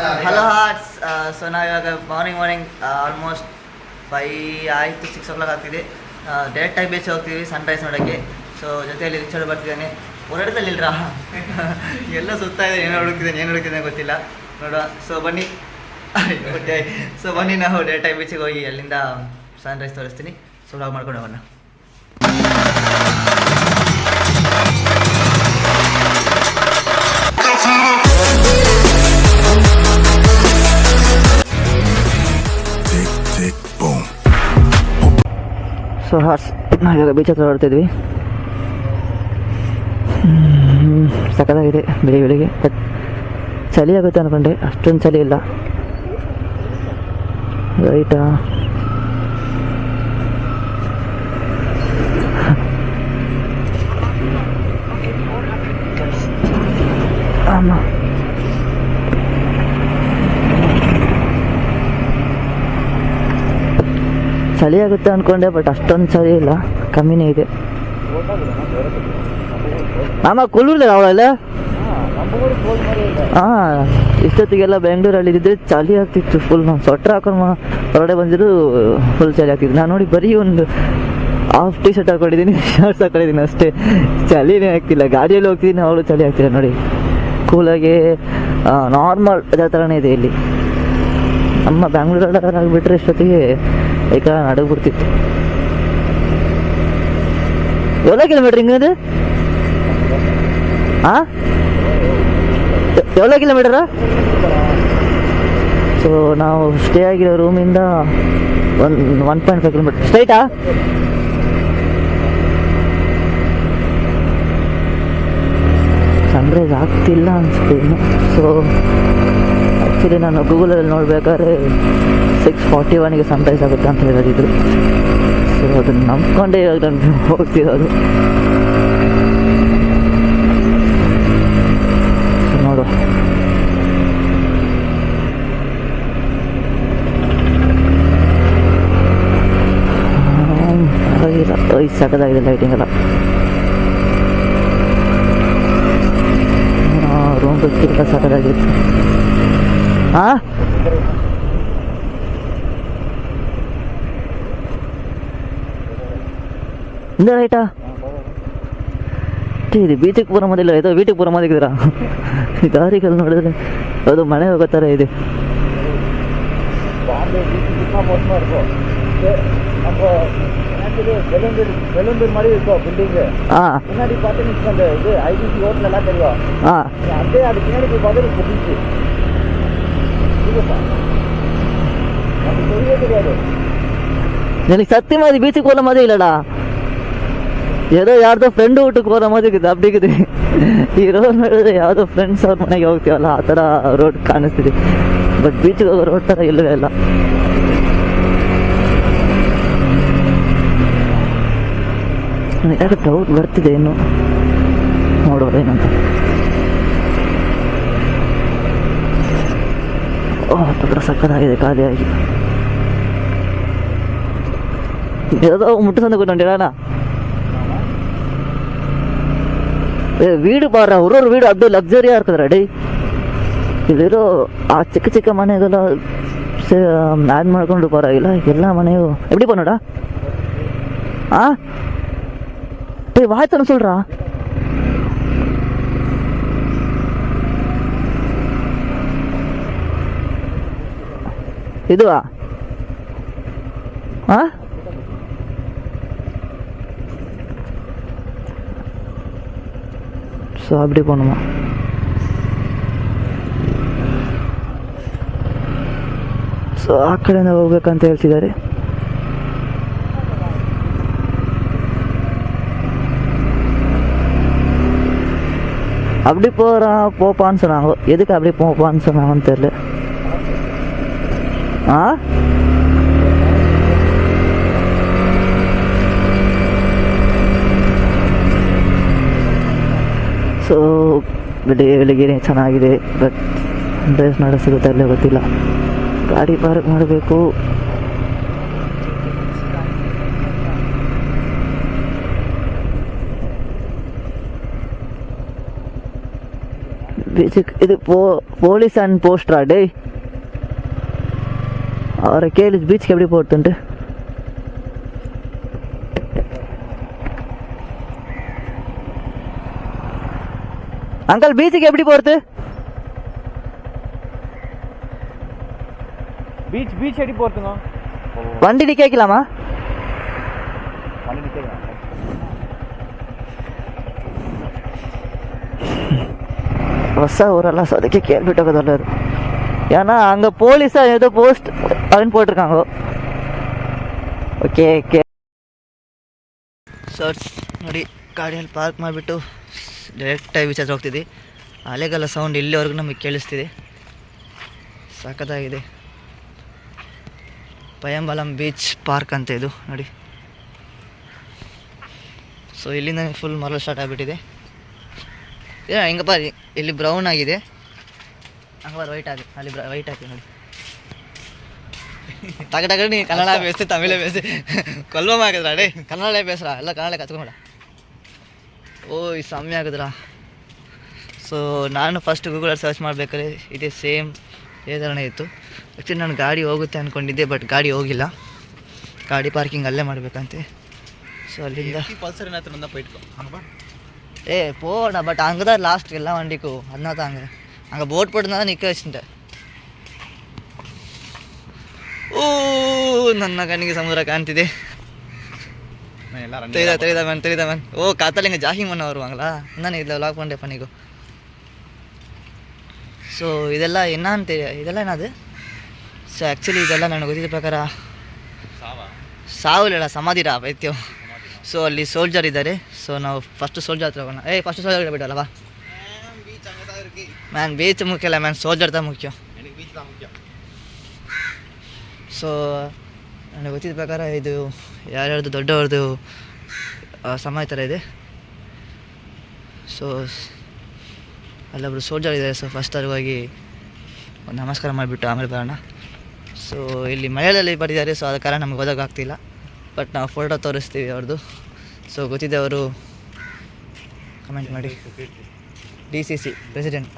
Hello hearts. So ನಾವಿವಾಗ morning almost 5 ಆಯಿತು, 6 o'clock ಆಗ್ತಿದೆ. ಡೈರೆಕ್ಟಾಗಿ ಬೀಚ್ ಹೋಗ್ತೀವಿ ಸನ್ರೈಸ್ ನೋಡೋಕ್ಕೆ. ಸೊ ಜೊತೆಯಲ್ಲಿ ರಿಚರ್ಡ್ ಬರ್ತಿದ್ದಾನೆ. ಹೊರಡದಲ್ಲಿಲ್ಲರ ಎಲ್ಲ ಸುತ್ತಾ ಇದೆ, ಏನು ಹುಡುಕಿದ್ದೇನೆ ಗೊತ್ತಿಲ್ಲ ನೋಡುವ. ಸೊ ಬನ್ನಿ ನಾವು ಡೈರೆಕ್ಟಾಗಿ ಬೀಚಿಗೆ ಹೋಗಿ ಅಲ್ಲಿಂದ ಸನ್ರೈಸ್ ತೋರಿಸ್ತೀನಿ. ಸೊ ವ್ಲಾಗ್ ಮಾಡ್ಕೊಂಡು ಹೋಗೋಣ. ಸೊ ಹಾರ್ಸ್ ನಾವಿವಾಗ ಬೀಚ್ ಹತ್ರ ಹೊರಡ್ತಿದ್ವಿ. ಸಖತ್ತಾಗಿದೆ ಬೆಳಿಗ್ಗೆ. ಬಟ್ ಚಳಿ ಆಗುತ್ತೆ ಅಂದ್ಕೊಂಡೆ, ಅಷ್ಟೊಂದು ಚಳಿ ಇಲ್ಲ. ರೈಟಾ? ಚಳಿ ಆಗುತ್ತೆ ಅಂದ್ಕೊಂಡೆ, ಬಟ್ ಅಷ್ಟೊಂದು ಚಳಿ ಇಲ್ಲ, ಕಮ್ಮಿನೇ ಇದೆ. ಕೊಲ್ಲೂರ್ಲೆ ಅವಳಲ್ಲ. ಹಾಂ, ಇಷ್ಟೊತ್ತಿಗೆಲ್ಲ ಬೆಂಗಳೂರಲ್ಲಿ ಇದ್ದಿದ್ರೆ ಚಳಿ ಆಗ್ತಿತ್ತು ಫುಲ್. ನಾವು ಸ್ವೆಟ್ರ್ ಹಾಕೊಂಡು ಹೊರಗಡೆ ಬಂದಿದ್ರು ಫುಲ್ ಚಳಿ ಆಗ್ತಿತ್ತು. ನಾನು ನೋಡಿ ಬರೀ ಒಂದು ಹಾಫ್ ಟಿ ಶರ್ಟ್ ಹಾಕೊಂಡಿದ್ದೀನಿ, ಶರ್ಟ್ಸ್ ಹಾಕೊಂಡಿದ್ದೀನಿ ಅಷ್ಟೇ. ಚಳಿನೇ ಆಗ್ತಿಲ್ಲ. ಗಾಡಿಯಲ್ಲಿ ಹೋಗ್ತಿದ್ದೀನಿ, ಅವಳು ಚಳಿ ಆಗ್ತಿಲ್ಲ ನೋಡಿ. ಕೂಲಾಗಿ ನಾರ್ಮಲ್ ಅದೇ ಥರನೇ ಇದೆ ಇಲ್ಲಿ. ನಮ್ಮ ಬ್ಯಾಂಗ್ಳೂರಲ್ಲಿ ಆಗಿಬಿಟ್ರೆ ಇಷ್ಟೊತ್ತಿಗೆ ಈಗ ನಡಗ್ಬಿಡ್ತಿತ್ತು. ಎவ்வளோ ಕಿಲೋಮೀಟ್ರ್ ಹಿಂಗದು? ಹಾಂ, ಎவ்வளோ ಕಿಲೋಮೀಟರಾ? ಸೊ ನಾವು ಸ್ಟೇ ಆಗಿರೋ ರೂಮಿಂದ 1.5 ಕಿಲೋಮೀಟರ್ ಸ್ಟ್ರೈಟಾ? ಸನ್ರೈಸ್ ಆಗ್ತಿಲ್ಲ ಅನಿಸುತ್ತೆ ಇನ್ನು. ಸೊ ಆ್ಯಕ್ಚುಲಿ ನಾನು ಗೂಗಲಲ್ಲಿ ನೋಡಬೇಕಾದ್ರೆ 6:41ಗೆ ಸನ್ರೈಸ್ ಆಗುತ್ತೆ ಅಂತ ಹೇಳಿದ್ರು. ಸೊ ಅದನ್ನು ನಂಬ್ಕೊಂಡೇ ಇವಾಗ ನಾನು ಹೋಗ್ತಿರೋದು. ನೋಡು, ಪರವಾಗಿಲ್ಲ, ಸಖತ್ತಾಗಿದೆ ಲೈಟಿಂಗ್ ಎಲ್ಲ. ರೂಮ್ ಗೊತ್ತಿಲ್ಲ, ಸಖತ್ತಾಗಿತ್ತು. ಹಾಂ, ಇಂದ ರೈಟಾ? ಇದು ಬೀಚಿಗೆ ಪೂರ ಮದಿಲ್ಲ, ಇದು ಬೀಟಿಗೆ ಪೂರ ಮದಿಗಿದ್ರ. ಈ ದಾರಿಗಳು ನೋಡಿದ್ರೆ ಅದು ಮನೆ ಹೋಗೋ ಥರ ಇದೆ. ನನಗೆ ಸತ್ಯ ಮಾದಿ ಬೀಚಿಗೆ ಹೋಗೋ ಮದಿ ಇಲ್ಲಡ. ಏನೋ ಯಾರ್ದೋ ಫ್ರೆಂಡ್ ಊಟಕ್ಕೆ ಹೋಗೋ ಮದಿಗಿದೆ ಅಬ್ಡಿಗಿದೆ. ಈ ರೋಡ್ ನೋಡಿದ್ರೆ ಯಾವುದೋ ಫ್ರೆಂಡ್ಸ್ ಅವ್ರ ಮನೆಗೆ ಹೋಗ್ತೀವಲ್ಲ ಆ ಥರ ರೋಡ್ ಕಾಣಿಸ್ತಿದೆ. ಬಟ್ ಬೀಚಿಗೆ ಹೋಗೋ ರೋಡ್ ಥರ ಇಲ್ಲವೇ ಇಲ್ಲ. ಯಾಕೆ ಡೌಟ್ ಬರ್ತಿದೆ ಇನ್ನು, ನೋಡುವ ಏನಂತ. ಪತ್ರ ಸಕ್ಕತ್ತಾಗಿದೆ ಖಾಲಿಯಾಗಿ. ಯಾವುದೋ ಮುಟ್ಟಿಸಂದು ಕೊಟ್ಟೋಣ. வீடு பாரு, ஒரு வீடு அப்படியே லக்ஸரியா இருக்குதுடா டேய். ಇಲ್ಲಿರೋ ಆ ಚಿಕ್ಕ ಚಿಕ್ಕ ಮನೆಗೆಲ್ಲ ಆ್ಯಡ್ ಮಾಡ್ಕೊಂಡು ಪರವಾಗಿಲ್ಲ. ಎಲ್ಲ ಮನೆಯು எப்படி பண்ணடா? டேய் வாய்த்தன சொல்றா. இதுவா? ಸೊ அப்படி போகணுமா? ಸೊ ಆ ಕಡೆಯಿಂದ ಹೋಗ್ಬೇಕಂತ ಹೇಳ್ತಿದ್ದಾರೆ. அப்படி போப்பான்னு சொன்னாங்க. எதுக்கு அப்படி போப்பான்னு சொன்னாங்கன்னு தெரியல. ಸೊ ಬೆಳಿಗ್ಗೆ ಚೆನ್ನಾಗಿದೆ. ಬಟ್ ಡ್ರೆಸ್ ನಡೆಸಿಗುತ್ತೆ ಅಲ್ಲೇ ಗೊತ್ತಿಲ್ಲ. ಗಾಡಿ ಪಾರ್ಕ್ ಮಾಡಬೇಕು. பீச்சுக்கு இது போலீஸ் அண்ட் போஸ்டரா டேய்? அவரை கேளு பீச்சுக்கு எப்படி போட்டுன்ட்டு. அங்கிள் பீச்சுக்கு எப்படி போகிறது? பீச் எப்படி போகிறதுங்க? வண்டி நிற்கலாமா? வண்டி நிற்கலாம். ಹೊಸ ಊರಲ್ಲ, ಸೊ ಅದಕ್ಕೆ ಕೇಳ್ಬಿಟ್ಟು ಹೋಗೋದಲ್ಲರು. ஏன்னா அங்கே போலீஸாக ஏதோ போஸ்ட் அப்படின்னு போட்டிருக்காங்க. ಓಕೆ ಓಕೆ ಸರ್ಸ್ ನೋಡಿ, ಗಾಡಿಯಲ್ಲಿ ಪಾರ್ಕ್ ಮಾಡಿಬಿಟ್ಟು ಡೈರೆಕ್ಟಾಗಿ ಬೀಚ್ ಹತ್ರ ಹೋಗ್ತಿದ್ವಿ. ಅಲೆಗಲ್ಲ ಸೌಂಡ್ ಇಲ್ಲಿವರೆಗೂ ನಮಗೆ ಕೇಳಿಸ್ತಿದೆ. ಸಖತ್ತಾಗಿದೆ. ಪಯಂಬಲಂ ಬೀಚ್ ಪಾರ್ಕ್ ಅಂತ ಇದು ನೋಡಿ. ಸೊ ಇಲ್ಲಿಂದ ಫುಲ್ ಮರಳು ಸ್ಟಾರ್ಟ್ ಆಗಿಬಿಟ್ಟಿದೆ. ಹೆಂಗಪ್ಪ ಇಲ್ಲಿ ಬ್ರೌನ್ ಆಗಿದೆ, ಹಂಗೆ ವೈಟ್ ಆಗಿ ಅಲ್ಲಿ ವೈಟ್ ಹಾಕಿ ನೋಡಿ. ತಗಡ ನೀ ಕನ್ನಡ ಬೇಸಿ ತಮಿಳೇ ಬೇಸಿ ಕೊಲ್ವ ಆಗಿದ್ರ ಅಡೇ ಕನ್ನಡ ಬೇಸರ ಎಲ್ಲ ಕನ್ನಡ ಕತ್ಕೊಂಡ. ಓ ಈ ಸಮಯ ಆಗಿದ್ರ. ಸೊ ನಾನು ಫಸ್ಟ್ ಗೂಗಲಲ್ಲಿ ಸರ್ಚ್ ಮಾಡಬೇಕಾದ್ರೆ ಇದೇ ಸೇಮ್ ಇದೇ ಥರನೇ ಇತ್ತು. ಆ್ಯಕ್ಚುಲಿ ನಾನು ಗಾಡಿ ಹೋಗುತ್ತೆ ಅಂದ್ಕೊಂಡಿದ್ದೆ, ಬಟ್ ಗಾಡಿ ಹೋಗಿಲ್ಲ. ಗಾಡಿ ಪಾರ್ಕಿಂಗ್ ಅಲ್ಲೇ ಮಾಡಬೇಕಂತೆ. ಸೊ ಅಲ್ಲಿಂದ பல்சர் நேரத்தில் வந்தால் போயிட்டு போடா. பட் அங்கே தான் லாஸ்ட் எல்லா வண்டிக்கும். அதனால தான் அங்கே போட் போட்டுருந்தா தான் நிற்க வச்சுட்டேன். ಓ ನನ್ನ ಕಣ್ಣಿಗೆ ಸಮುದ್ರ ಕಾಣ್ತಿದೆ. தெரியுதா மேன். ஓ காத்தால இங்கே ஜாகிங் பண்ண வருவாங்களா? நான் இதில் வ்ளாக் பண்ணுறேன் பண்ணிக்கோ. ஸோ இதெல்லாம் என்னான்னு இதெல்லாம் என்னது? ஸோ ಆ್ಯಕ್ಚುಲಿ ಇದೆಲ್ಲ ನನಗೆ ಗೊತ್ತಿದ್ದ ಪ್ರಕಾರ ಸಾವು ಇಲ್ಲ, ಸಮಾಧಿರಾ ಪೈತ್ಯಂ. ಸೊ ಅಲ್ಲಿ ಸೋಲ್ಜರ್ ಇದ್ದಾರೆ. ಸೊ ನಾವು ಫಸ್ಟ್ ಸೋಲ್ಜರ್ ಹತ್ರ ಹೋಗೋಣ. ಫಸ್ಟ್ ಸೋಲ್ಜರ್ ಬಿಡಲ್ಲವಾ ಮ್ಯಾನ್? ಬೀಚ್ ಮುಖ್ಯ ಅಲ್ಲ ಮ್ಯಾನ್, ಸೋಲ್ಜರ್ ದ ಮುಖ್ಯ. ಸೊ ನನಗೆ ಗೊತ್ತಿದ್ದ ಪ್ರಕಾರ ಇದು ಯಾರ್ಯಾರ್ದು ದೊಡ್ಡವ್ರದ್ದು ಸಮಾಧಿ ಥರ ಇದೆ. ಸೊ ಅಲ್ಲೊಬ್ರು ಸೋಲ್ಜರ್ ಇದ್ದಾರೆ. ಸೊ ಫಸ್ಟ್ ಅವ್ರಿಗೆ ಹೋಗಿ ಒಂದು ನಮಸ್ಕಾರ ಮಾಡಿಬಿಟ್ಟು ಆಮೇಲೆ ಬರೋಣ. ಸೊ ಇಲ್ಲಿ ಮಲಯಾಳದಲ್ಲಿ ಬರೆದಿದ್ದಾರೆ. ಸೊ ಆದ ಕಾರಣ ನಮ್ಗೆ ಓದೋಕ್ಕಾಗ್ತಿಲ್ಲ, ಬಟ್ ನಾವು ಫೋಟೋ ತೋರಿಸ್ತೀವಿ ಅವ್ರದ್ದು. ಸೊ ಗೊತ್ತಿದ್ದವರು ಕಮೆಂಟ್ ಮಾಡಿ. DCC president.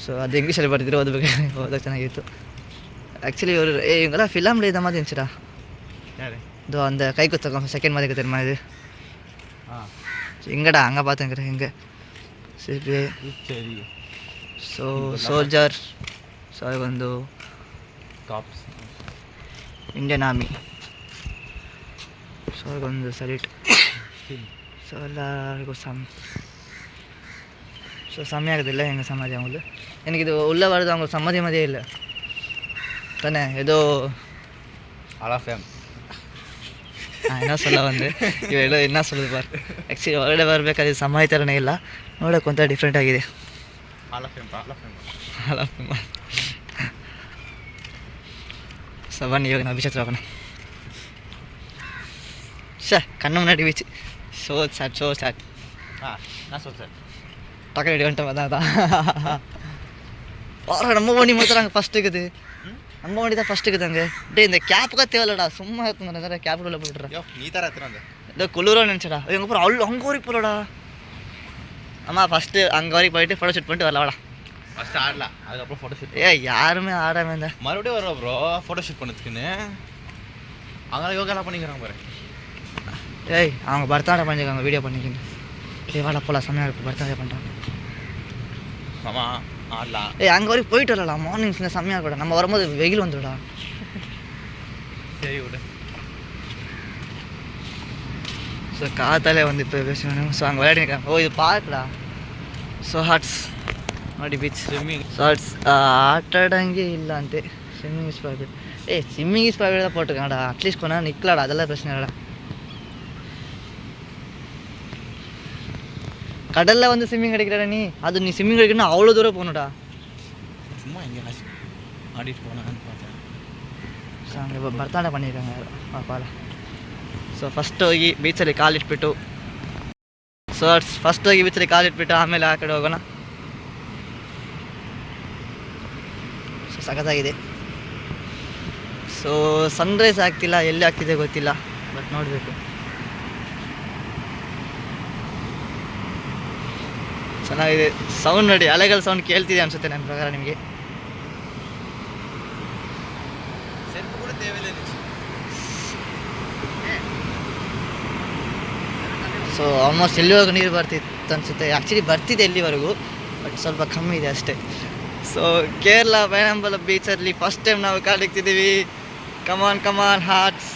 ಸೊ ಅದು ಇಂಗ್ಲೀಷಲ್ಲಿ ಬರ್ತಿದ್ರು, ಓದೋದಕ್ಕೆ ಚೆನ್ನಾಗಿತ್ತು. ಆ್ಯಕ್ಚುಲಿ ಇವರು இவங்கெல்லாம் ஃபிலிமில் இதை மாதிரி இருந்துச்சுடா. இதோ அந்த கை குத்தகம் செகண்ட் மாதிரி தெரியுமா இது? எங்கடா அங்கே பார்த்துங்கிறேன் இங்கே சிபிஐ. So soldier. ಸೊ ಒಂದು ಕಾಪ್ಸ್ ಇಂಡಿಯನ್ ಆರ್ಮಿ. ಸೊ ಒಂದು ಸಲ್ಯೂಟ್. ಸೊ ಎಲ್ಲರಿಗೂ ಸೊ ಸಮಯ ಆಗೋದಿಲ್ಲ ಹೆಂಗೆ ಸಮಾಧಿ அவங்களுக்கு. எனக்கு இது உள்ளே வருது, அவங்க சம்மதி மாதிரியே இல்லை தானே? ஏதோ அலாஃபேம் என்ன சொல்ல வந்து ಇವೆಲ್ಲ என்ன சொல்லுது பார். ಆ್ಯಕ್ಚುಲಿ ಹೊರಗಡೆ ಬರಬೇಕಾದ್ರೆ ಸಮಾಧಿ ಥರನೇ ಇಲ್ಲ, ನೋಡೋಕೆ ಒಂಥರ ಡಿಫ್ರೆಂಟ್ ಆಗಿದೆ. ಸೊ ಬನ್ನಿ ಇವಾಗ ನಾವು ಬೀಚ್ ಹತ್ರ ಹೋಗೋಣ. ಕಣ್ಣು ಮುನ್ನಾಡಿ ಬೀಚ್. ஸோ சாட் நான் சொல்கிறேன் டக்கு ரெடி வந்துட்டு வந்தாதான். நம்ம வண்டி மாத்துறாங்க ஃபஸ்ட்டு இருக்குது. நம்ம வண்டி தான் ஃபஸ்ட்டு இருக்குதாங்க. டே இந்த கேப்புக்கா தேவையில்லடா, சும்மா எடுத்துங்க. கேப்புக்குள்ளே போய்ட்டுறேன். நீ தர எத்தனை ஏதோ குளிரும் நினச்சடா. எங்கே அப்புறம் அங்கே வரைக்கும் போகலடா. ஆமாம் ஃபஸ்ட்டு அங்கே வரைக்கும் போயிட்டு ஃபோட்டோ ஷூட் பண்ணிட்டு வரலாம்டா. ஃபஸ்ட்டு ஆடலாம், அதுக்கப்புறம் ஃபோட்டோ ஷூட். யாருமே ஆடாமல் இருந்தா மறுபடியும் வருவா ப்ரோ ஃபோட்டோ ஷூட் பண்ணதுக்குன்னு. அவங்க யோகாலாம் பண்ணிக்கிறாங்க பாரு. அவங்க பர்த்டே பண்ணிருக்காங்க, வீடியோ பண்ணிக்கின்னு. வாடா போகலாம், செம்மையாக இருக்கும். பர்த்டே பண்ணுறாங்க. ஆமாம் ஆடலாம். அங்கே வரைக்கும் போயிட்டு வரலாம். மார்னிங்ஸில் செம்மையாக கூட. நம்ம வரும்போது வெயில் வந்துடுடா. சரி விடு. ஸோ காத்தாலே வந்து இப்போ பேசணும். ஸோ அங்கே விளையாடிருக்காங்க. ஓ இது பார்க்கடா. ಸೊ ಹಾಟ್ಸ್ ನೋಡಿ ಬೀಚ್. ಸ್ವಿಮ್ಮಿಂಗ್ ಶಾರ್ಟ್ಸ್ ಆಟಾಡಂಗೆ ಇಲ್ಲ ಅಂತೆ. Swimming is private. Swimming is private தான் போட்டிருக்காங்கடா. அட்லீஸ்ட் கொஞ்ச நேரம் நிற்கலாடா, அதெல்லாம் பிரச்சனை இல்லைடா. கடலில் வந்து ஸ்விம்மிங் கிடைக்கிறடா நீ. அது நீ ஸ்விம்மிங் கிடைக்கணும்னா அவ்வளோ தூரம் போகணுடா. சும்மா எங்கே ஆடிட்டு போனான்னு பார்த்தேன். ಸೊ ಹಂಗೆ ಬರ್ತಡೇ பண்ணியிருக்காங்க ಪಾಪ. ಸೊ ಫಸ್ಟ್ ಹೋಗಿ ಬೀಚಲ್ಲಿ ಕಾಲಿಟ್ಬಿಟ್ಟು ಫಸ್ಟ್ ಹೋಗಿ ಬೀಚಲ್ಲಿ ಕಾಲಿಟ್ಬಿಟ್ಟು ಆಮೇಲೆ ಆ ಕಡೆ ಹೋಗೋಣ. ಸೊ ಸಖತ್ತಾಗಿದೆ. ಸೊ ಸನ್ರೈಸ್ ಆಗ್ತಿಲ್ಲ, ಎಲ್ಲಿ ಆಗ್ತಿದೆ ಗೊತ್ತಿಲ್ಲ, ಬಟ್ ನೋಡಬೇಕು. ಚೆನ್ನಾಗಿದೆ. ಸೌಂಡ್ ನೋಡಿ, ಅಲೆಗಳ ಸೌಂಡ್ ಕೇಳ್ತಿದೆ ಅನ್ಸುತ್ತೆ ನನ್ನ ಪ್ರಕಾರ ನಿಮಗೆ. ಸೊ ಆಲ್ಮೋಸ್ಟ್ ಎಲ್ಲಿವರೆಗೂ ನೀರು ಬರ್ತಿತ್ತು ಅನಿಸುತ್ತೆ. ಆ್ಯಕ್ಚುಲಿ ಬರ್ತಿದೆ ಎಲ್ಲಿವರೆಗೂ, ಬಟ್ ಸ್ವಲ್ಪ ಕಮ್ಮಿ ಇದೆ ಅಷ್ಟೇ. ಸೊ ಕೇರಳ ವೈನಂಬಲ ಬೀಚಲ್ಲಿ ಫಸ್ಟ್ ಟೈಮ್ ನಾವು ಕಾಲಿಕ್ತಿದ್ದೀವಿ. ಕಮಾನ್ ಕಮಾನ್ ಹಾರ್ಟ್ಸ್.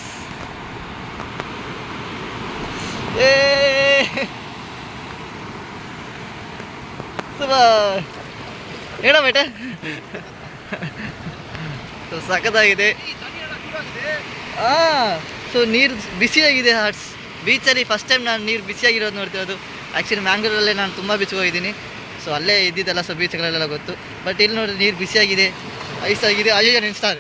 ಏ ಹೇಳ ಬೇಟೆ. ಸೊ ಸಖತ್ತಾಗಿದೆ. ಸೊ ನೀರು ಬಿಸಿಯಾಗಿದೆ ಹಾರ್ಟ್ಸ್. ಬೀಚಲ್ಲಿ ಫಸ್ಟ್ ಟೈಮ್ ನಾನು ನೀರು ಬಿಸಿಯಾಗಿರೋದು ನೋಡ್ತಿರೋದು. ಆ್ಯಕ್ಚುಲಿ ಮ್ಯಾಂಗ್ಳೂರಲ್ಲೇ ನಾನು ತುಂಬ ಬೀಚ್ಗೆ ಹೋಗಿದ್ದೀನಿ. ಸೊ ಅಲ್ಲೇ ಇದ್ದಿದ್ದಲ್ಲ, ಸೊ ಬೀಚ್ಗಳೆಲ್ಲ ಗೊತ್ತು. ಬಟ್ ಇಲ್ಲಿ ನೋಡಿ ನೀರು ಬಿಸಿಯಾಗಿದೆ, ಐಸ್ ಆಗಿದೆ. ಅಯ್ಯೋ ನೆನೆಸ್ತಾರೆ.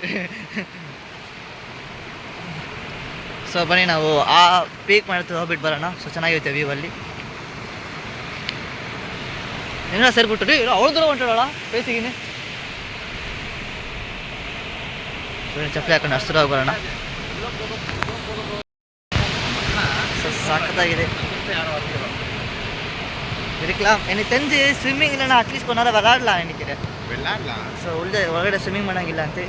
ಸೊ ಬನ್ನಿ ನಾವು ಆ ಪೀಕ್ ಮಾಡ್ತೀವಿ, ಹೋಗ್ಬಿಟ್ಟು ಬರೋಣ. ಸೊ ಚೆನ್ನಾಗಿರುತ್ತೆ ವ್ಯೂ ಅಲ್ಲಿ. ಏನಾರ ಸೇರ್ಬಿಟ್ಟು ರೀ ಅವಳು ದೂರ ಹೊಂಟಾಳ ಬೇಸಿಗೆನೆ. ಚಪ್ಪಲಿ ಹಾಕೊಂಡು ಅಷ್ಟು ದೂರ ಬರೋಣ. ಸೊ ಸಾಕತ್ತಾಗಿದೆ. இருக்கலாம். எனக்கு தெரிஞ்சு ஸ்விம்மிங் இல்லைன்னா அட்லீஸ்ட் கொஞ்ச நேரம் விளாடலாம் நினைக்கிறேன். விளாடலாம். ஸோ ಒಳಗಡೆ ಸ್ವಿಮ್ಮಿಂಗ್ ಮಾಡೋಂಗಿಲ್ಲ ಅಂತೆ.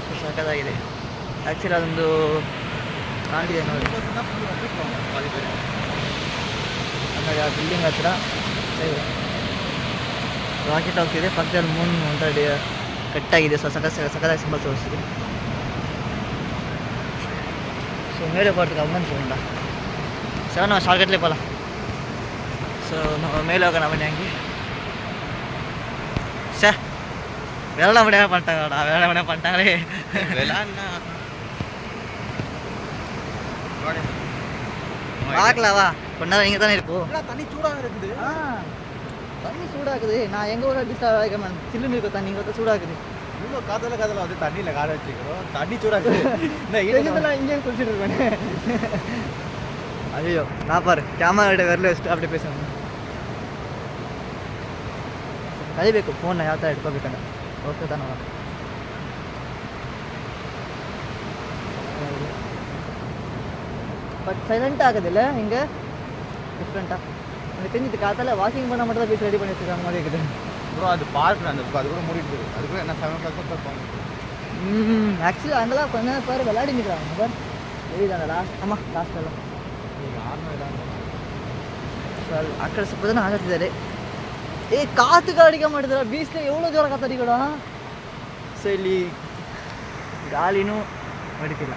ಸೊ ಸಾಕಾಗಿದೆ. ಆ್ಯಕ್ಚುಲಿ ಅದೊಂದು ಕಾಣಿದೆ ನೋಡಿ, ಆಮೇಲೆ ಆ ಬಿಲ್ಡಿಂಗ್ ಹತ್ರ ರಾಕೆಟ್ ಹೋಗ್ತಿದೆ. ಪಕ್ಕದಲ್ಲಿ ಮೂನ್ ಒಂಥರ ಕಟ್ಟಾಗಿದೆ. ಸೊ ಸಕದಾಗಿ ಸಿಂಬಲ್ ತೋರಿಸ್ತಿದೆ. ಸೊ ಮೇಲೆ ಬರ್ತಿದೆ ಅಮ್ಮನ ತಗೊಂಡ. ಸರ್ ನಾವು ಶಾರ್ಟ್ಕಟ್ಲೇ போகலாம். ஸோ நம்ம மேலே ಹೋಗೋಣ ಬನ್ನಿ. ಹಂಗೆ சார் வேலை மணியாக பண்ணிட்டாங்கடா, வேலை மணியாக பண்ணிட்டாங்களே. பார்க்கலாவா கொஞ்ச நேரம் இங்கே தானே இருப்போம். தண்ணி சூடாக இருக்குது. தண்ணி சூடாகுது. நான் எங்கள் ஊரில் டிஸ்டர்ப் ஆகிக்கேன். சில்லுன்னு இருக்கும் தண்ணி, இங்கே சூடாகுது. இவ்வளோ காதல வந்து தண்ணியில் கார வச்சுக்கிறோம். தண்ணி சூடாகுது. இதெல்லாம் இங்கே குளிச்சுட்டு இருக்கேன். ஐயோ நான் பாரு கேமரா கிட்ட வரல ವಸ್ತು அப்படி பேசணும். ಕಲಿಬೇಕು ಫೋನ್ನ ಯಾವ ಥರ ಇಟ್ಕೋಬೇಕಂತ. ಓಕೆ ತಾನ பட் சைலண்டாக ஆகுதுல்ல இங்கே, டிஃப்ரெண்ட்டாக. எனக்கு தெரிஞ்சு காத்தால வாக்கிங் பண்ண மட்டும் தான் பீச் ரெடி பண்ணி வச்சுருக்காங்க மாதிரி இருக்குது. ப்ரோ அது பார்க் அந்த அது கூட மூடிட்டு இருக்கு. அது கூட என்ன 7 o'clock தான் இருப்பாங்க. ஆக்சுவலி அங்கெல்லாம் கொஞ்ச நேரம் பாரு விளையாடி நிற்கிறாங்க பார். தெரியுதாங்க லாஸ்ட். ஆமாம் லாஸ்ட்டெல்லாம் అక్కడ పొద్దున ఆగట్లేదు. ఏ కాతుగా అడిగా ಮಾಡಿದ್ರೆ ಬೀಚ್లో ಎವಳೋ ಜೋರ ಕಾತು ಅಡಿಗೋಡ. ಸೊ ಇಲ್ಲಿ ಗಾಳಿನೂ ಹೊಡಿತಿಲ್ಲ,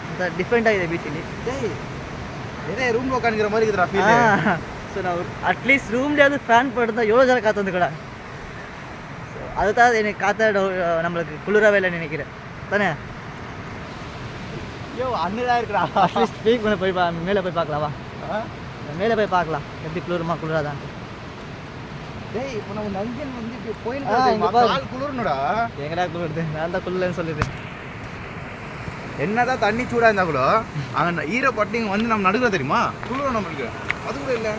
ಅಂತ ಡಿಫ್ರೆಂಟ್ ಆಗಿದೆ ಬೀಚಲ್ಲಿ. ಏನೇ ರೂಮ್ ಹೋಗ್ಕೊಂಡಿರೋ மாதிரி இருக்குடா ஃபீல். ஸோ ನಾವು அட்லீஸ்ட் ரூம்ல அது ஃபேன் போட்டு எவ்வளோ ஜோர காத்து வந்து கூட. ஸோ அதுதான் எனக்கு காற்ற நம்மளுக்கு குளிராகவே இல்லை நினைக்கிறேன் தானே. ஐயோ அண்ணா இருக்குடா. அட்லீஸ்ட் ஸ்பீக் பண்ண போய் மேலே போய் பார்க்கலாமா? மேலே போய் பார்க்கலாம் எப்படி குளிராதான். டேய் இப்போ நம்ம நஞ்சன் வந்து இப்போ கோயில் குளிரணுடா. எங்கடா குளிருது? நான் தான் குளிரலன்னு சொல்லிடுறேன். என்னதான் தண்ணி சூடாக இருந்தால் கூட அங்கே ஈரப்பட்டிங்க வந்து நம்ம நடுக்க தெரியுமா குளிரும் நம்மளுக்கு. அது கூட இல்லை.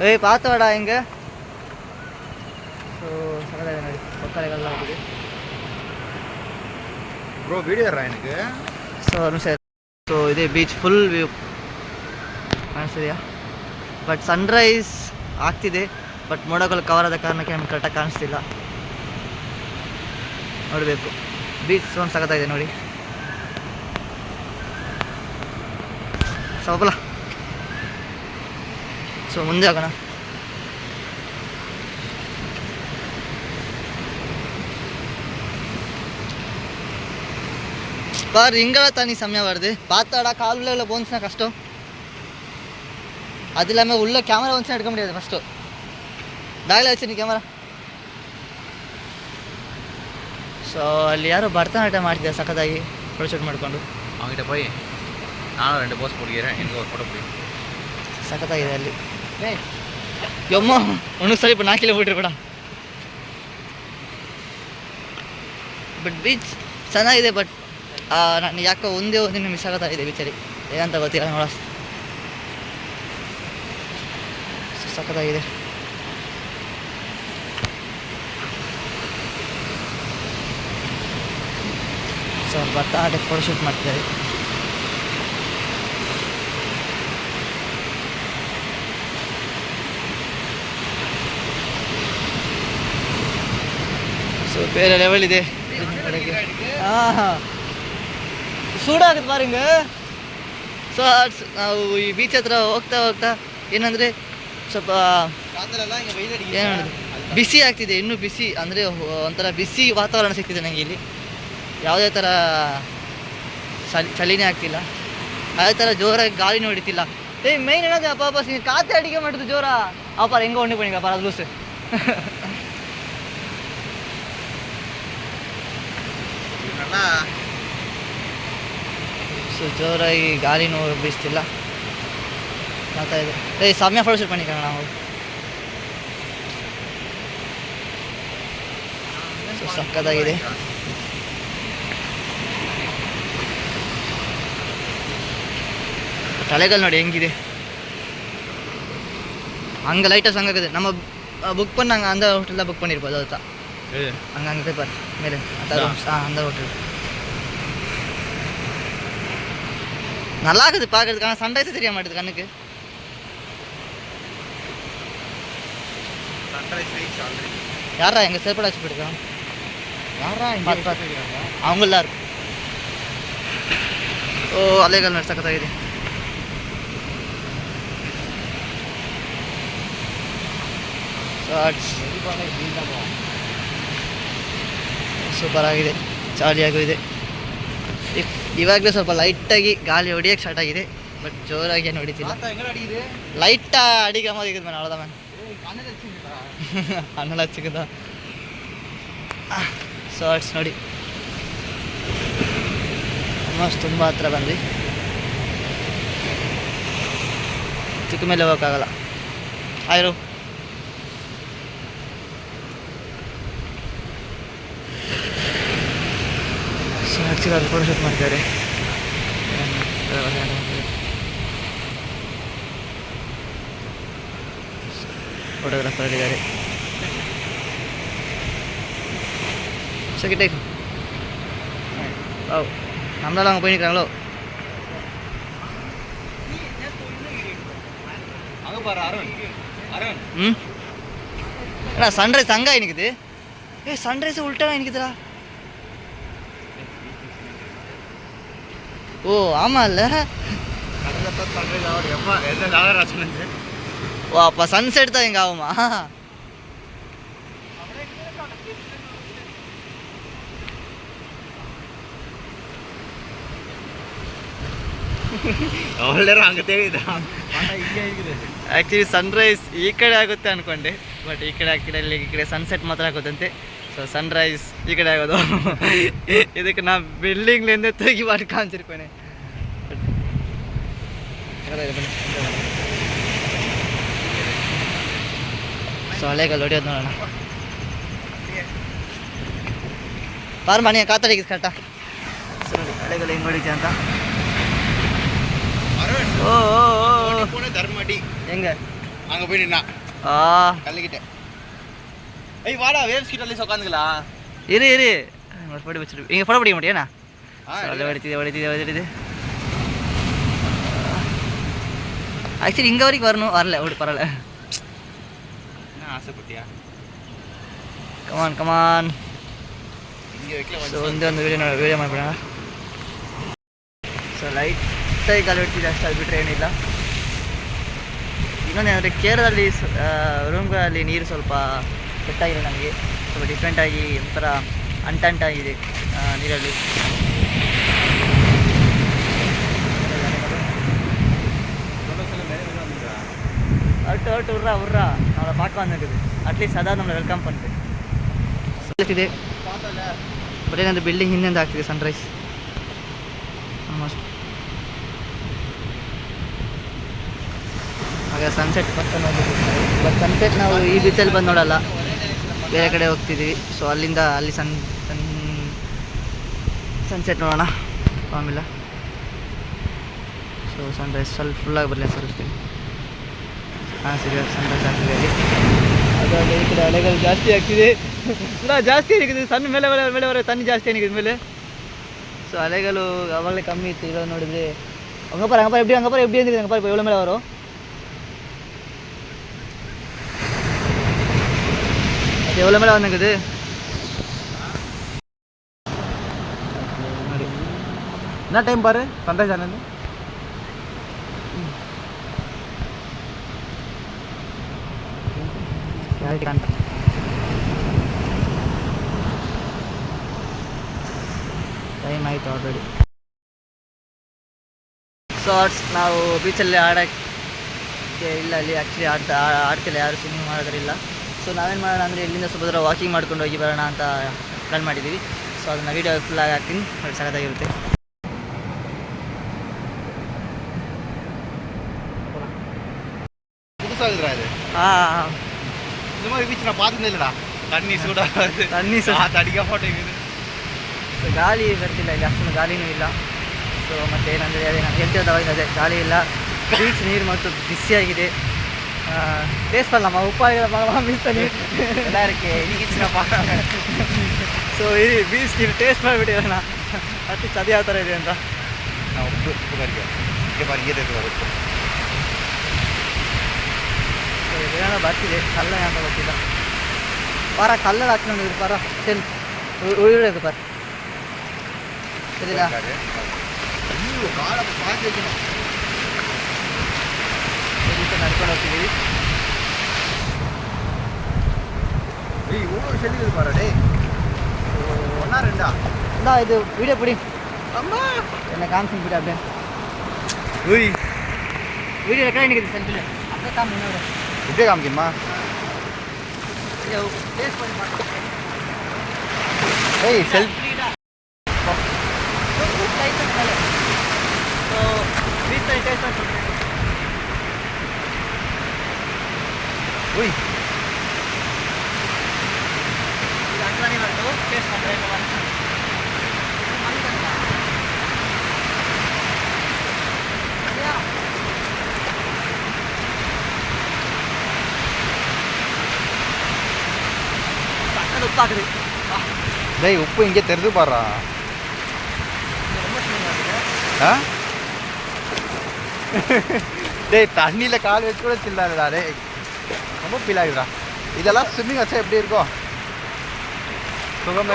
ஏய் பார்த்தவாடா எங்கே. ஸோ சகதாவே ನೋಡಿ கொக்கரைகள்லாம் இருக்குது. ப்ரோ வீடியோ எனக்கு. ಸೊ ಸರ್ ಸೊ ಇದೆ ಬೀಚ್ ಫುಲ್ ವ್ಯೂ ಕಾಣಿಸ್ತಿದೆಯಾ? ಬಟ್ ಸನ್ರೈಸ್ ಆಗ್ತಿದೆ, ಬಟ್ ಮೋಡಗಳು ಕವರ್ ಆದ ಕಾರಣಕ್ಕೆ ನಮ್ಗೆ ಕರೆಕ್ಟಾಗಿ ಕಾಣಿಸ್ತಿಲ್ಲ. ನೋಡಬೇಕು. ಬೀಚ್ ಒಂದು ಸಖತ್ತಾಗಿದೆ ನೋಡಿ. ಸೋಪಲ. ಸೊ ಮುಂದೆ ಹೋಗೋಣ. பாரு இங்கெல்லாம் தண்ணி செம்மையாக வருது. பார்த்தாடா காலில் உள்ள போன்ஸ்னா கஷ்டம். அது இல்லாமல் உள்ள கேமரா வந்துச்சுன்னா எடுக்க முடியாது. ஃபஸ்ட்டு பேக்கில் வச்சு நீ கேமரா. ಸೊ ಅಲ್ಲಿ ಯಾರೋ ಭರತನಾಟ್ಯ ಮಾಡ್ತಿದ್ದಾರೆ ಸಖತ್ತಾಗಿ ಫೋಟೋ ಶೂಟ್ ಮಾಡಿಕೊಂಡು. அவங்ககிட்ட போய் நானும் 2 போஸ் போட்டுக்கிறேன். எனக்கு ஒரு ஃபோட்டோ போய் ಸಖತ್ತಾಗಿದೆ ಅಲ್ಲಿ. ಯಮ್ಮ ಒಂದೊಂದು ಸಲ இப்போ 4 ಕಿಲೋಮೀಟ್ರ್ ಕೂಡ. ಬಟ್ ಬೀಚ್ ಚೆನ್ನಾಗಿದೆ. ಬಟ್ ನಾನು ಯಾಕೋ ಒಂದೇ ಒಂದಿನ ಮಿಸ್ ಆಗೋತಾ ಇದೆ ಬೀಚಲ್ಲಿ. ಏನಂತ ಗೊತ್ತಿಲ್ಲ ನೋಡ. ಸಖತ್ತಾಗಿದೆ. ಸೊ ಭರತನಾಟ್ಯ ಫೋಟೋ ಶೂಟ್ ಮಾಡ್ತಿದ್ದಾರೆ. ಸೊ ಬೇರೆ ಲೆವೆಲ್ ಇದೆ. ಹಾಂ ಸೂಡಾಗುತ್ತೆ ಬಾರಿಂಗ. ಸೊ ನಾವು ಈ ಬೀಚ್ ಹತ್ರ ಹೋಗ್ತಾ ಹೋಗ್ತಾ ಏನಂದರೆ ಸ್ವಲ್ಪ ಏನು ಬಿಸಿ ಆಗ್ತಿದೆ, ಇನ್ನೂ ಬಿಸಿ ಅಂದರೆ ಒಂಥರ ಬಿಸಿ ವಾತಾವರಣ ಸಿಗ್ತಿದೆ ನನಗೆ ಇಲ್ಲಿ. ಯಾವುದೇ ಥರ ಚಳಿನೇ ಆಗ್ತಿಲ್ಲ, ಅದೇ ಥರ ಜೋರಾಗಿ ಗಾಳಿನೂ ಹೊಡಿತಿಲ್ಲ. ಮೈನ್ ಏನಾದ್ರೆ ಅಪ್ಪ ಕಾತೆ ಅಡಿಗೆ ಮಾಡಿದ್ದು ಜೋರ ಅಪ್ಪ ಹೆಂಗೆ ಹೊಂಡಿ ಬಣ್ಣಿಗಪ್ಪ ಅದು ಲೂಸು. ಸೊ ಜೋರಾಗಿ ಗಾಳಿನೂ ಬೀಸ್ತಿಲ್ಲ, ಮಾತಾ ಇದೆ. ಸಮಯ ಫೋಟೋ ಪಣಿಕ ನಾವು ಸಕ್ಕತ್ತಾಗಿದೆ. ತಲೆಗಳು ನೋಡಿ ಹೆಂಗಿದೆ, ಹಂಗೆ ಲೈಟಸ್ ಹಂಗಾಗಿದೆ. ನಮ್ಮ ಬುಕ್ பண்ண அங்கே அந்த ஹோட்டல் தான் புக் பண்ணியிருப்போம். அது தான் அங்கே போய் பாரு மேலே அந்த ஹோட்டல் நல்லா இருக்குது பார்க்கறதுக்கு. ஆனால் சன்ரைஸே தெரிய மாட்டேது கண்ணுக்கு. யாரா எங்கள் சேப்படா வச்சு போயிருக்கான், யாரா அவங்களாம் இருக்கும். ಓ ಅಲೆಗಳು ನೋಡಿ ಸಖತ್ತಾಗಿದೆ. ಸೂಪರ್ ಆಗಿದೆ, ಜಾಲಿಯಾಗಿದೆ. ಇವಾಗಲೇ ಸ್ವಲ್ಪ ಲೈಟಾಗಿ ಗಾಳಿ ಹೊಡಿಯೋಕ್ಕೆ ಸ್ಟಾರ್ಟ್ ಆಗಿದೆ, ಬಟ್ ಜೋರಾಗಿ ಏನು ಹೊಡಿತಿಲ್ಲ. ಲೈಟಾ ಅಡಿಗೆ ಅಮ್ಮದಿಗೆ ಮೇನ್ ಅಳದ ಮ್ಯಾನ್ ಅನ್ನಲ್ಲ ಹಚ್ಚಿಕದ. ಶಾರ್ಟ್ಸ್ ನೋಡಿ ಆಲ್ಮೋಸ್ಟ್ ತುಂಬ ಹತ್ರ ಬಂದ್ವಿ. ಚಿಕ್ಕ ಮೇಲೆ ಹೋಗೋಕ್ಕಾಗಲ್ಲ. ಆಯ್ರು ಆ್ಯಕ್ಚುಲಿ ಅದು ಫೋಟೋ ಶೂಟ್ ಮಾಡ್ತಾರೆ. ಫೋಟೋಗ್ರಾಫರ್ ಇದ್ದಾರೆ. சரி ஓ நம்மளால அங்கே போய் நிற்கிறாங்களோ. ம் அண்ணா சன்ரைஸ் அங்கே நிற்குது. சன்ரைஸ் உள்ட்டா நிற்குதுடா. ஓ ஆமாம் இல்லை. ஓ அப்போ சன்செட் தான் எங்கே ஆகுமா? ಆ್ಯಕ್ಚುಲಿ ಸನ್ರೈಸ್ ಈ ಕಡೆ ಆಗುತ್ತೆ ಅಂದ್ಕೊಂಡೆ, ಬಟ್ ಈ ಕಡೆ ಆಗ್ತಿಲ್ಲ. ಇಲ್ಲಿ ಈ ಕಡೆ ಸನ್ಸೆಟ್ ಮಾತ್ರ ಆಗುತ್ತಂತೆ. ಸೊ ಸನ್ರೈಸ್ ಈ ಕಡೆ ಆಗೋದು. ಇದಕ್ಕೆ ನಾ ಬಿಲ್ಡಿಂಗ್ಲಿಂದ ತೆಗಿ ಮಾಡಿ ಕಾಣಿಸಿರ್ಪೇನೆ. ಸೊ ಹಳೆಗಳು ಹೊಡಿಯೋದು ನೋಡೋಣ. ಪಾರು ಮನೆಯ ಕಾತಾಡಿಗೆ ಕರೆಕ್ಟಾ? ಸೊ ನೋಡಿ ಹಳೆಗಳು ಹೆಂಗೆ ಹೊಡಿತೆ ಅಂತ. ஓ தர்மடி எங்க அங்க போய் நின்னா கல்லுக்கிட்ட. ஐய் வாடா வேவ்ஸ் கிட்ட வந்து உட்காந்துக்கலாம். இரு இரு ஒரு ஃபோட்டோ வச்சிரு. இங்க ஃபோட்டோ பிடிக்க மாட்டியாண்ணா? வடித்து ஆக்சுவலி இங்கே வரைக்கும் வரணும், வரல. விடு பரவாயில்ல. என்ன ஆசைப்பட்டியா? Come on come on. இங்கே வைக்கல வந்து வீடியோ ಮಾಡ್ಬಿಡೋಣ. ಸೊ ಲೈಟಾಗಿ ಗಾಳಿ ಹೊಡ್ತಿದೆ ಅಷ್ಟು, ಅದು ಬಿಟ್ಟರೆ ಏನಿಲ್ಲ. ಇನ್ನೊಂದು ಏನಂದರೆ ಕೇರಳದಲ್ಲಿ ರೂಮ್ಗಳಲ್ಲಿ ನೀರು ಸ್ವಲ್ಪ ಸೆಟ್ಟಾಗಿಲ್ಲ ನನಗೆ. ಸ್ವಲ್ಪ ಡಿಫ್ರೆಂಟಾಗಿ ಒಂಥರ ಅಂಟಾಗಿದೆ ನೀರಲ್ಲಿ. அவுட்டு உர்றா அவளை பார்க்க வந்துருக்குது. அட்லீಸ್ಟ್ ಅದಾದ நம்மளை ವೆಲ್ಕಮ್ பண்ணிட்டு ಇದೆ. ಬಟ್ ಏನಂದ್ರೆ ಬಿಲ್ಡಿಂಗ್ ಹಿಂದೆಂದು ಆಗ್ತಿದೆ ಸನ್ರೈಸ್ ಆಲ್ಮೋಸ್ಟ್. ಆಗ ಸನ್ಸೆಟ್ ಪಕ್ಕ ಬಟ್ ಸನ್ಸೆಟ್ ನಾವು ಈ ಬೀಚಲ್ಲಿ ಬಂದು ನೋಡಲ್ಲ, ಬೇರೆ ಕಡೆ ಹೋಗ್ತಿದ್ದೀವಿ. ಸೊ ಅಲ್ಲಿಂದ ಅಲ್ಲಿ ಸನ್ಸೆಟ್ ನೋಡೋಣ ಆಮೇಲೆ. ಸೊ ಸನ್ರೈಸ್ ಸ್ವಲ್ಪ ಫುಲ್ಲಾಗಿ ಬರಲಿ ಸರಿಸ್ತೀವಿ. ಸಿಗ ಸನ್ರೈಸ್ ಆಗ್ತಿದೆ ಅಲ್ಲಿ. ಅದಾದರೆ ಈ ಕಡೆ ಅಲೆಗಳು ಜಾಸ್ತಿ ಆಗ್ತಿದೆ. ಜಾಸ್ತಿ ಏನಿದೆ ಸಣ್ಣ ಮೇಲೆ ಮೇಲೆ ತಣ್ಣಿ ಜಾಸ್ತಿ ಏನಿದೆ ಮೇಲೆ. ಸೊ ಅಲೆಗಳು ಅವಾಗಲೇ ಕಮ್ಮಿ ಇತ್ತು, ಇವಾಗ ನೋಡಿದರೆ ಹಂಗಪ್ಪ எப்படி ಅಂದಿದೆ ಹಂಗಪ್ಪ இப்போ எவ்வளோ மேலே வரும்? அது எவ்வளோ மேலே வந்துக்குது? என்ன டைம் பாரு சன்ரைஸ் ஆனது. ಟೈಮ್ ಆಯಿತು ಆಲ್ರೆಡಿ. ಸೊ ನಾವು ಬೀಚಲ್ಲಿ ಆಡೋಕ್ಕೆ ಇಲ್ಲ, ಅಲ್ಲಿ ಆ್ಯಕ್ಚುಲಿ ಆಡ್ತಿಲ್ಲ, ಯಾರು ಸ್ವಿಮ್ಮಿಂಗ್ ಮಾಡೋದ್ರಿಲ್ಲ. ಸೊ ನಾವೇನು ಮಾಡೋಣ ಅಂದರೆ ಇಲ್ಲಿಂದ ಸ್ವಲ್ಪ ದೂರ ವಾಕಿಂಗ್ ಮಾಡ್ಕೊಂಡು ಹೋಗಿ ಬರೋಣ ಅಂತ ಪ್ಲ್ಯಾನ್ ಮಾಡಿದ್ದೀವಿ. ಸೊ ಅದನ್ನು ವೀಡಿಯೋ ಫುಲ್ಲಾಗಿ ಹಾಕ್ತೀನಿ, ಒಳ್ಳೆ ಸಖತ್ತಾಗಿರುತ್ತೆ. புதுசாக இது இந்த மாதிரி பீச் நான் பார்த்ததே இல்லைடா. தண்ணி சூடாக தண்ணி ತಡಿಗೆ ಫೋಟೋ ಸೊ ಗಾಳಿ ಬರ್ತಿಲ್ಲ ಇಲ್ಲಿ, ಅಷ್ಟೊಂದು ಗಾಳಿನೂ ಇಲ್ಲ. ಸೊ ಮತ್ತು ಏನಂದರೆ ಅದೇ ನಾನು ಹೇಳ್ತಿರೋದು ಅದೇ ಗಾಳಿ ಇಲ್ಲ, ಬೀಚ್ ನೀರು ಮತ್ತು ಬಿಸಿಯಾಗಿದೆ. ಟೇಸ್ಟ್ பண்ணலாமா? உப்பாக மிஸ்ತಾನೆ நல்லா இருக்கு ಈಗಿನಪ್ಪ. ಸೊ ಈ ಬೀಚ್ ನೀರು ಟೇಸ್ಟ್ ಮಾಡಿಬಿಟ್ಟಿರೋಣ, ಅಟ್ಲೀಸ್ಟ್ ಅದು ಯಾವ ಥರ ಇದೆ ಅಂತ. ನಾವು ಉಪ್ಪು ಬರಿಗೆ ಬರುತ್ತೆ. ಸೊ ಇದೇನೋ ಬರ್ತಿದೆ, ಕಲ್ಲ ಅಂತ ಗೊತ್ತಿಲ್ಲ. ಪರ ಕಲ್ಲಲ್ಲಿ ಹಾಕ್ಕೊಂಡಿದ್ರು ಪರ ಸೆಲ್ ಉಳಿಯೋದು ಪರ ಸರಿನಾ? ನಡ್ಕೊಂಡು ಹೋಗ್ತಿದ್ದೀವಿ. ಇಲ್ಲ ಇದು ವಿಡಿಯೋ ಬಿಡಿ, ಎಲ್ಲ ಕಾಣಿಸ್ತೀನಿ ಬಿಡಿ. ಅಬ್ಬೆ ವಿಡಿಯೋ ರೆಕಾರ್ಡ್ ಇದೆ ಸೆಲ್ಫಿಲೆ ಅದೇ ಕಾಮ್ ಇನ್ನೋರು ಇದೇ ಕಾಮ್ಗಿಮ್ಮ ಟೇಸ್ಟ್ ಮಾಡಿ ಮಾಡ್ತೀನಿ. ಏಯ್ self so beach side taste ಮಾಡ್ತೀನಿ. ಉಯ್ ಇದು ಅಂಗಡಿ ಬಂದು ಟೇಸ್ಟ್ ಮಾಡಿದ್ರೆ ಸಕ್ಕದ ಉಪ್ಪು ಹಾಕಿದ್ವಿ. டேய் உப்பு இங்கே தெரிஞ்சு பாடுறா. ரொம்ப சின்னதாಗಿದೆ. ஆ டேய் தண்ணியில் கால் வச்சு கூட சில்லாதுடா. டேய் ரொம்ப ஃபீல் ஆகுதுடா. இதெல்லாம் ஸ்விம்மிங் வச்சா எப்படி இருக்கும்? ಸುಗಮ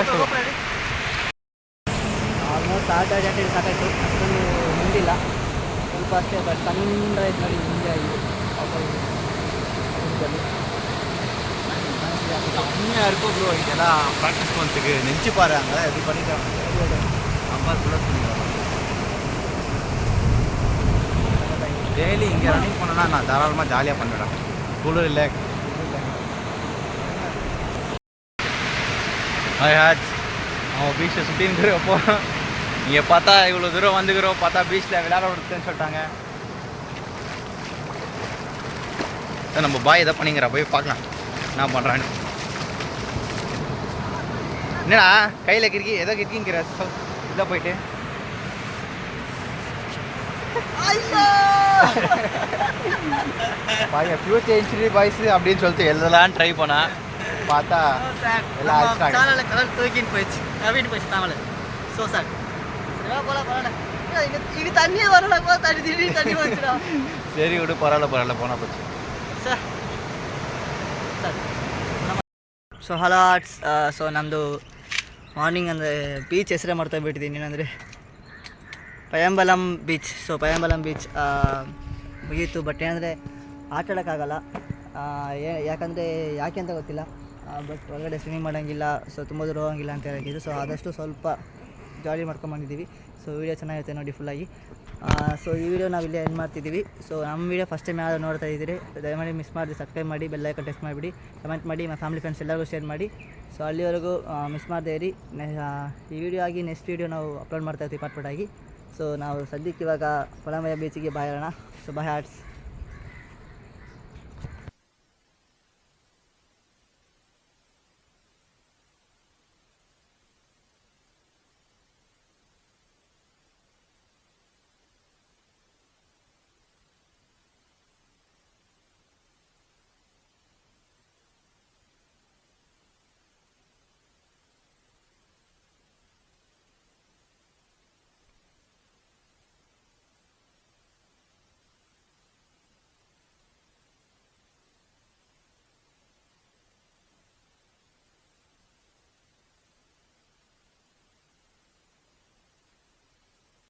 ಆಲ್ಮೋಸ್ಟ್ ಆಟ ಜಾಟಿ ಸಾಕಾಯ್ತು, ಅಷ್ಟೊಂದು ಮುಂದಿಲ್ಲ, ಸ್ವಲ್ಪ ಅಷ್ಟೇ. ಬಟ್ ಸನ್ರೈಸ್ ನೋಡಿ ಮುಂದೆ ಆಗಿದೆ. கம்மியாக இருக்கும் ப்ரோ. இதெல்லாம் ப்ராக்டிஸ் பண்ணுறதுக்கு நெஞ்சு பாரு, அங்கே எப்படி பண்ணிட்டாங்க அம்மா ப்ளஸ் பண்ணிடுவாங்க. டெய்லி இங்கே ரன்னிங் பண்ணோன்னா நான் தாராளமாக ஜாலியாக பண்ணுவேன். குளிர் இல்லை. அவன் பீச்சை சுற்றிங்கிறப்போ நீங்கள் பார்த்தா இவ்வளோ தூரம் வந்துக்கிறோம், பார்த்தா பீச்சில் விளையாட விடுறதுன்னு சொல்லிட்டாங்க. நம்ம பாய் எதை பண்ணிங்கிற போய் பார்க்கலாம் என்ன பண்ணுறான்னு. என்னடா கையில் கிறுக்கி எதோ கிறுக்கிங்கிற இதாக போயிட்டு பாய் ஃபியூச்சர் இன்ஜுரி பாய்ஸ் அப்படின்னு சொல்லிட்டு எழுதலான்னு ட்ரை பண்ணா, பார்த்தா எல்லாம் சேனலில் கலர் தூக்கின்னு போயிடுச்சு, கவிட்டு போயிடுச்சு தமிழ். ஸோ சார் போகலாம் இது தண்ணியே வரல, தண்ணி திடீர்னு தண்ணி வந்துச்சுடா. சரி விடு, பரவாயில்ல போனால் போச்சு. Sir so hello arts. So ನಮ್ಮದು ಮಾರ್ನಿಂಗ್ ಅಂದರೆ ಬೀಚ್ ಹೆಸರೇ ಮಾಡ್ತಾ ಬಿಟ್ಟಿದ್ದೀನಿ, ಏನಂದರೆ ಪಯಂಬಲಂ ಬೀಚ್. ಸೊ ಪಯಂಬಲಂ ಬೀಚ್ ಮುಗೀತು. ಬಟ್ ಏನಂದರೆ ಆಟ ಆಡೋಕ್ಕಾಗಲ್ಲ, ಯಾಕಂದರೆ ಯಾಕೆ ಅಂತ ಗೊತ್ತಿಲ್ಲ. ಬಟ್ ಒಳಗಡೆ ಸ್ವಿಮ್ಮಿಂಗ್ ಮಾಡೋಂಗಿಲ್ಲ, ಸೊ ತುಂಬ ದೂರ ಹೋಗೋಂಗಿಲ್ಲ ಅಂತ ಹೇಳಿದ್ದು. ಸೊ ಆದಷ್ಟು ಸ್ವಲ್ಪ ಜಾಲಿ ಮಾಡ್ಕೊಂಬಂದಿದ್ದೀವಿ. ಸೊ ವೀಡಿಯೋ ಚೆನ್ನಾಗಿರುತ್ತೆ ನೋಡಿ ಫುಲ್ಲಾಗಿ. ಸೊ ಈ ವಿಡಿಯೋ ನಾವು ಇಲ್ಲೇ ಎಂಡ್ ಮಾಡ್ತಿದ್ದೀವಿ. ಸೊ ನಮ್ಮ ವಿಡಿಯೋ ಫಸ್ಟ್ ಟೈಮ್ ಯಾರು ನೋಡ್ತಾ ಇದ್ದೀರಿ ದಯಮಾಡಿ ಮಿಸ್ ಮಾಡಿ ಸಬ್ಸ್ಕ್ರೈಬ್ ಮಾಡಿ, ಬೆಲ್ ಐಕಾನ್ ಟೆಸ್ಟ್ ಮಾಡಿಬಿಡಿ, ಕಮೆಂಟ್ ಮಾಡಿ, ನಮ್ಮ ಫ್ಯಾಮಿಲಿ ಫ್ರೆಂಡ್ಸ್ ಎಲ್ಲರಿಗೂ ಶೇರ್ ಮಾಡಿ. ಸೊ ಅಲ್ಲಿವರೆಗೂ ಮಿಸ್ ಮಾಡದೇ ಇರಿ. ಈ ವಿಡಿಯೋ ಆಗಿ ನೆಕ್ಸ್ಟ್ ವಿಡಿಯೋ ನಾವು ಅಪ್ಲೋಡ್ ಮಾಡ್ತಾ ಇರ್ತೀವಿ ಪಾರ್ಟ್ ಆಗಿ. ಸೊ ನಾವು ಸದ್ಯಕ್ಕೆ ಇವಾಗ ಪಳಂಬಯ ಬೀಚಿಗೆ ಬಾಯೋಣ. So bye arts.